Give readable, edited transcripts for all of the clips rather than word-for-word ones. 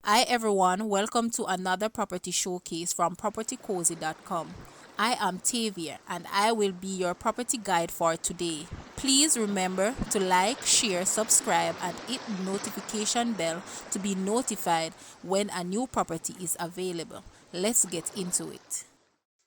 Hi everyone, welcome to another property showcase from propertycozy.com. I am Tavia and I will be your property guide for today. Please remember to like, share, subscribe and hit the notification bell to be notified when a new property is available. Let's get into it.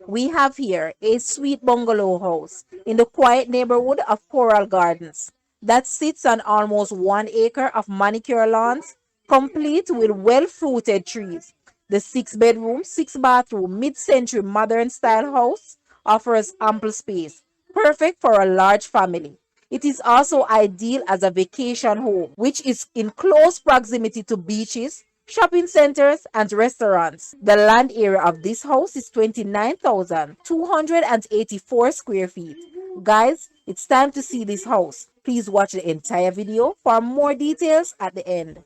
We have here a sweet bungalow house in the quiet neighborhood of Coral Gardens that sits on almost 1 acre of manicure lawns, complete with well-fruited trees. The 6 bedroom, 6 bathroom, mid-century modern style house offers ample space, perfect for a large family. It is also ideal as a vacation home, which is in close proximity to beaches, shopping centers, and restaurants. The land area of this house is 29,284 square feet. Guys, it's time to see this house. Please watch the entire video for more details at the end.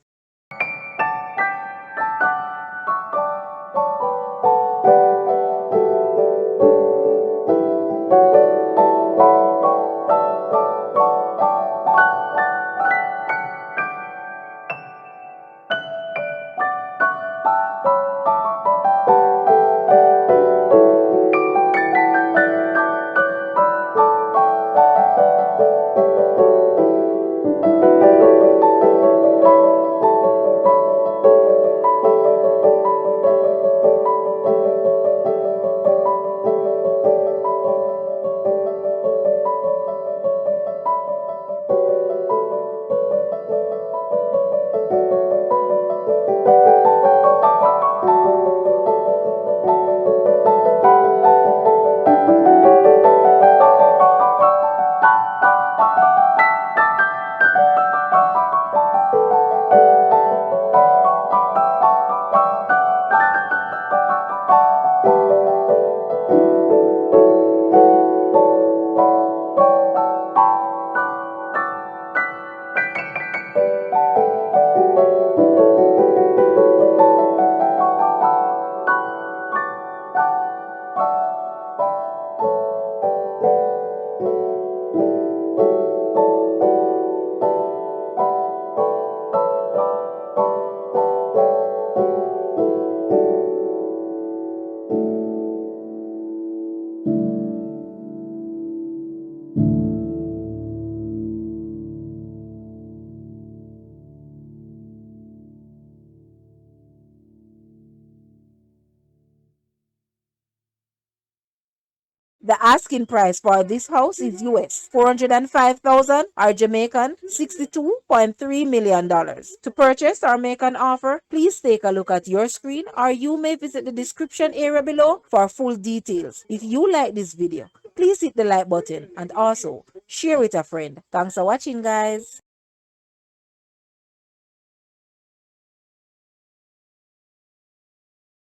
The asking price for this house is US 405,000 or Jamaican $62.3 million. To purchase or make an offer, please take a look at your screen or you may visit the description area below for full details. If you like this video, please hit the like button and also share with a friend. Thanks for watching, guys.